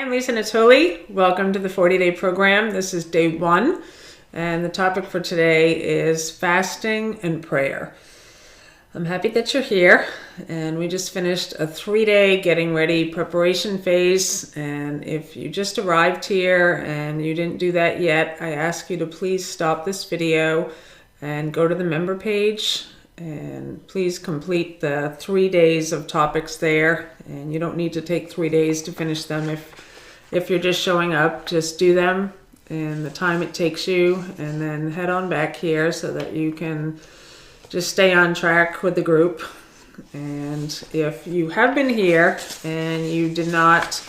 I'm Lisa Natoli. Welcome to the 40-day program. This is day 1, and the topic for today is fasting and prayer. I'm happy that you're here, and we just finished a 3-day getting ready preparation phase, and if you just arrived here and you didn't do that yet, I ask you to please stop this video and go to the member page, and please complete the 3 days of topics there. And you don't need to take 3 days to finish them. If you're just showing up, just do them in the time it takes you, and then head on back here so that you can just stay on track with the group. And if you have been here and you did not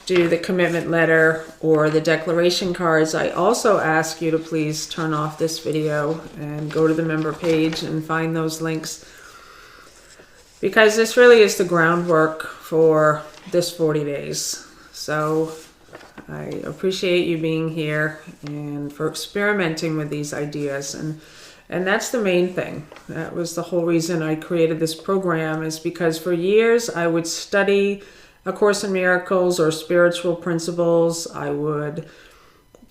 do the commitment letter or the declaration cards, I also ask you to please turn off this video and go to the member page and find those links, because this really is the groundwork for this 40 days. So I appreciate you being here and for experimenting with these ideas. And that's the main thing. That was the whole reason I created this program, is because for years I would study A Course in Miracles or spiritual principles. I would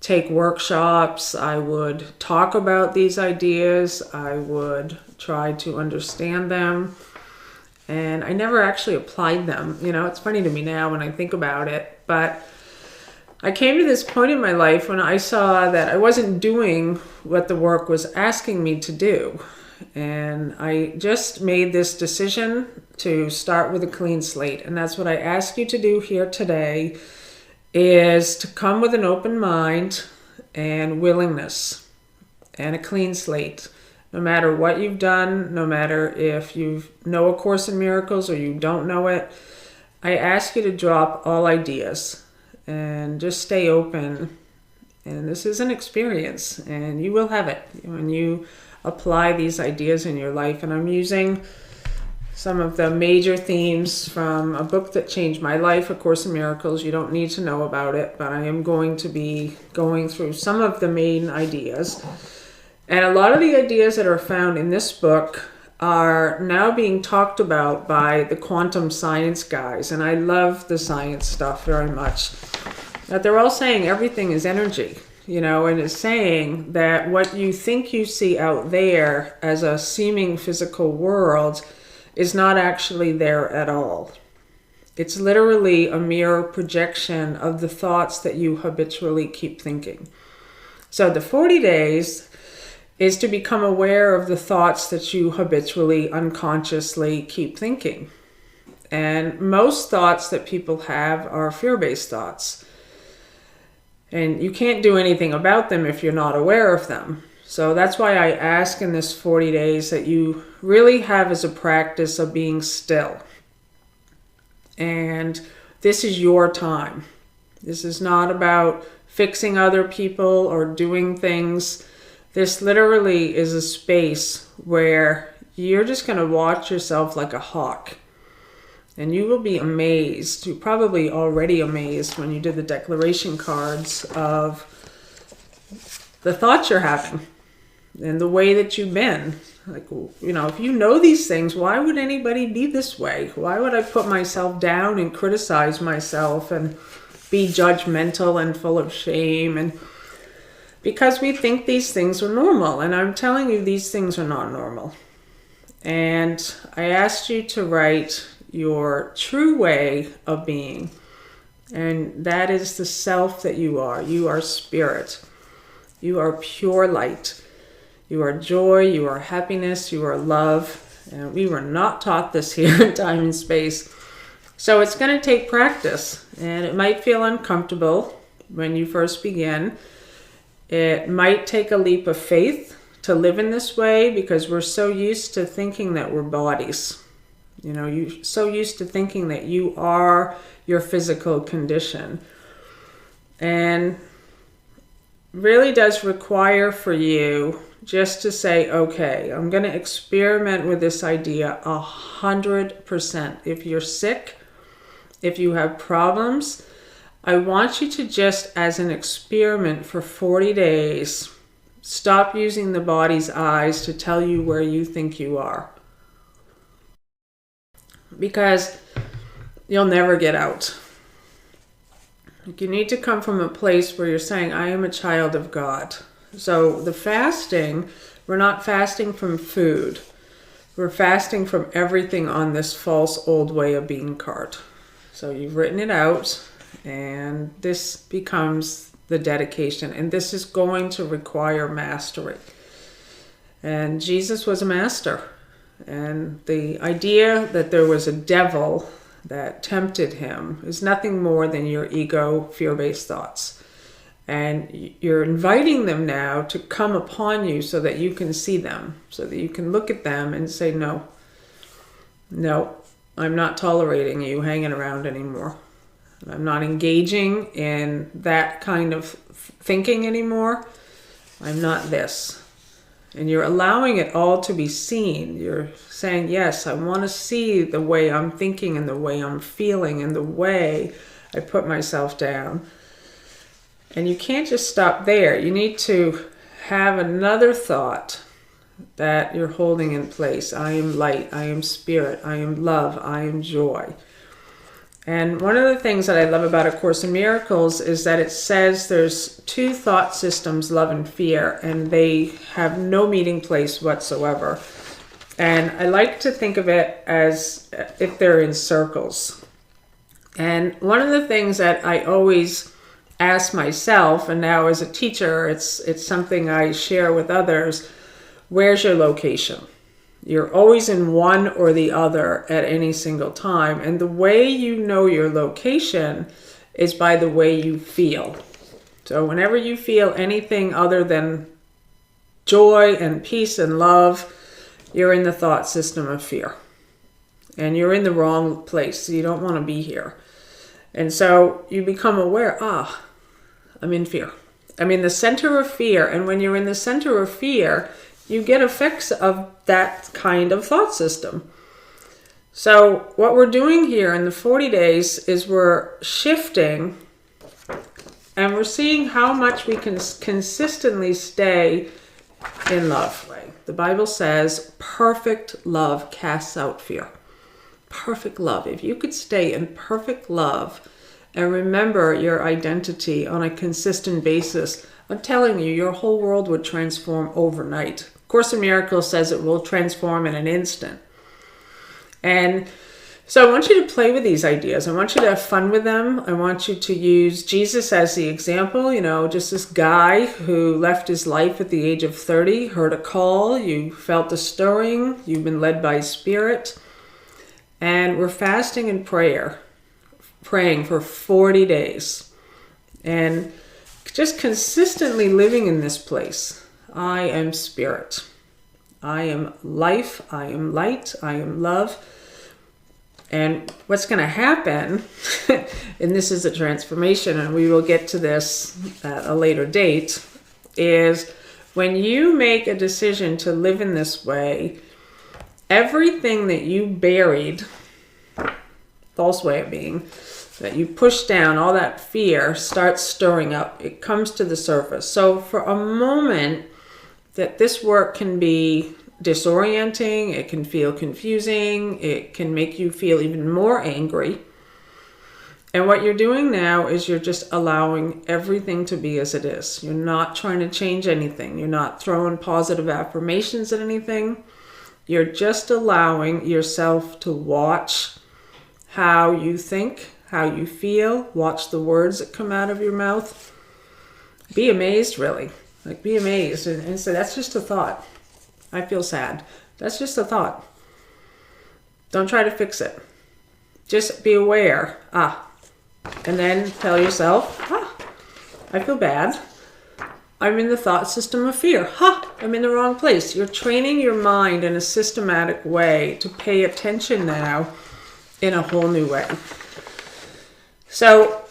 take workshops. I would talk about these ideas. I would try to understand them. And I never actually applied them. You know, it's funny to me now when I think about it. But I came to this point in my life when I saw that I wasn't doing what the work was asking me to do. And I just made this decision to start with a clean slate. And that's what I ask you to do here today, is to come with an open mind and willingness and a clean slate. No matter what you've done, no matter if you know A Course in Miracles or you don't know it, I ask you to drop all ideas and just stay open. And this is an experience, and you will have it when you apply these ideas in your life. And I'm using some of the major themes from a book that changed my life, A Course in Miracles. You don't need to know about it, but I am going to be going through some of the main ideas. And a lot of the ideas that are found in this book are now being talked about by the quantum science guys. And I love the science stuff very much. But they're all saying everything is energy, you know, and it's saying that what you think you see out there as a seeming physical world is not actually there at all. It's literally a mere projection of the thoughts that you habitually keep thinking. So the 40 days is to become aware of the thoughts that you habitually, unconsciously keep thinking. And most thoughts that people have are fear-based thoughts. And you can't do anything about them if you're not aware of them. So that's why I ask in this 40 days that you really have as a practice of being still. And this is your time. This is not about fixing other people or doing things. This literally is a space where you're just going to watch yourself like a hawk. And you will be amazed. You're probably already amazed when you did the declaration cards of the thoughts you're having and the way that you've been. Like, you know, if you know these things, why would anybody be this way? Why would I put myself down and criticize myself and be judgmental and full of shame? And because we think these things are normal. And I'm telling you, these things are not normal. And I asked you to write your true way of being. And that is the self that you are. You are spirit. You are pure light. You are joy. You are happiness. You are love. And we were not taught this here in time and space. So it's going to take practice. And it might feel uncomfortable when you first begin. It might take a leap of faith to live in this way, because we're so used to thinking that we're bodies. You know, you're so used to thinking that you are your physical condition. And really does require for you just to say, okay, I'm going to experiment with this idea 100%. If you're sick, if you have problems, I want you to just, as an experiment for 40 days, stop using the body's eyes to tell you where you think you are. Because you'll never get out. You need to come from a place where you're saying, I am a child of God. So the fasting, we're not fasting from food. We're fasting from everything on this false old way of being card. So you've written it out, and this becomes the dedication. And this is going to require mastery. And Jesus was a master. And the idea that there was a devil that tempted him is nothing more than your ego, fear-based thoughts. And you're inviting them now to come upon you so that you can see them, so that you can look at them and say, no, I'm not tolerating you hanging around anymore. I'm not engaging in that kind of thinking anymore. I'm not this. And you're allowing it all to be seen. You're saying, yes, I want to see the way I'm thinking and the way I'm feeling and the way I put myself down. And you can't just stop there. You need to have another thought that you're holding in place. I am light. I am spirit. I am love. I am joy. And one of the things that I love about A Course in Miracles is that it says there's two thought systems, love and fear, and they have no meeting place whatsoever. And I like to think of it as if they're in circles. And one of the things that I always ask myself, and now as a teacher, it's something I share with others, where's your location? You're always in one or the other at any single time. And the way you know your location is by the way you feel. So whenever you feel anything other than joy and peace and love, you're in the thought system of fear. And you're in the wrong place. So you don't want to be here. And so you become aware, I'm in fear. I'm in the center of fear. And when you're in the center of fear, you get effects of that kind of thought system. So what we're doing here in the 40 days is we're shifting and we're seeing how much we can consistently stay in love. The Bible says perfect love casts out fear. Perfect love. If you could stay in perfect love and remember your identity on a consistent basis, I'm telling you, your whole world would transform overnight. Course in Miracles says it will transform in an instant. And so I want you to play with these ideas. I want you to have fun with them. I want you to use Jesus as the example. Just this guy who left his life at the age of 30, heard a call, you felt a stirring, you've been led by Spirit. And we're fasting and praying for 40 days. And just consistently living in this place. I am spirit. I am life. I am light. I am love. And what's going to happen, and this is a transformation, and we will get to this at a later date, is when you make a decision to live in this way, everything that you buried, false way of being, that you push down, all that fear starts stirring up. It comes to the surface. So for a moment, that this work can be disorienting, it can feel confusing, it can make you feel even more angry. And what you're doing now is you're just allowing everything to be as it is. You're not trying to change anything. You're not throwing positive affirmations at anything. You're just allowing yourself to watch how you think, how you feel, watch the words that come out of your mouth. Be amazed, really. Be amazed and say, that's just a thought. I feel sad. That's just a thought. Don't try to fix it. Just be aware. And then tell yourself, I feel bad. I'm in the thought system of fear. I'm in the wrong place. You're training your mind in a systematic way to pay attention now in a whole new way. So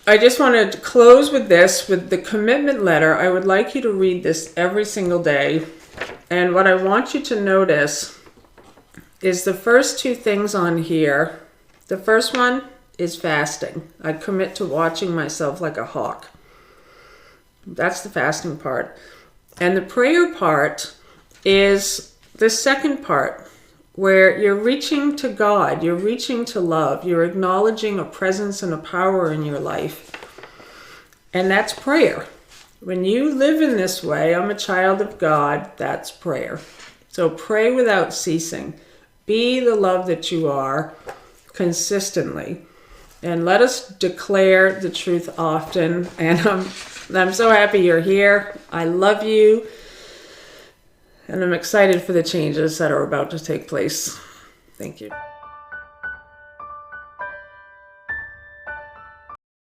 I just wanted to close with this, with the commitment letter. I would like you to read this every single day. And what I want you to notice is the first two things on here. The first one is fasting. I commit to watching myself like a hawk. That's the fasting part. And the prayer part is the second part, where you're reaching to God, you're reaching to love, you're acknowledging a presence and a power in your life. And that's prayer. When you live in this way, I'm a child of God, that's prayer. So pray without ceasing. Be the love that you are consistently. And let us declare the truth often. And I'm so happy you're here. I love you. And I'm excited for the changes that are about to take place. Thank you.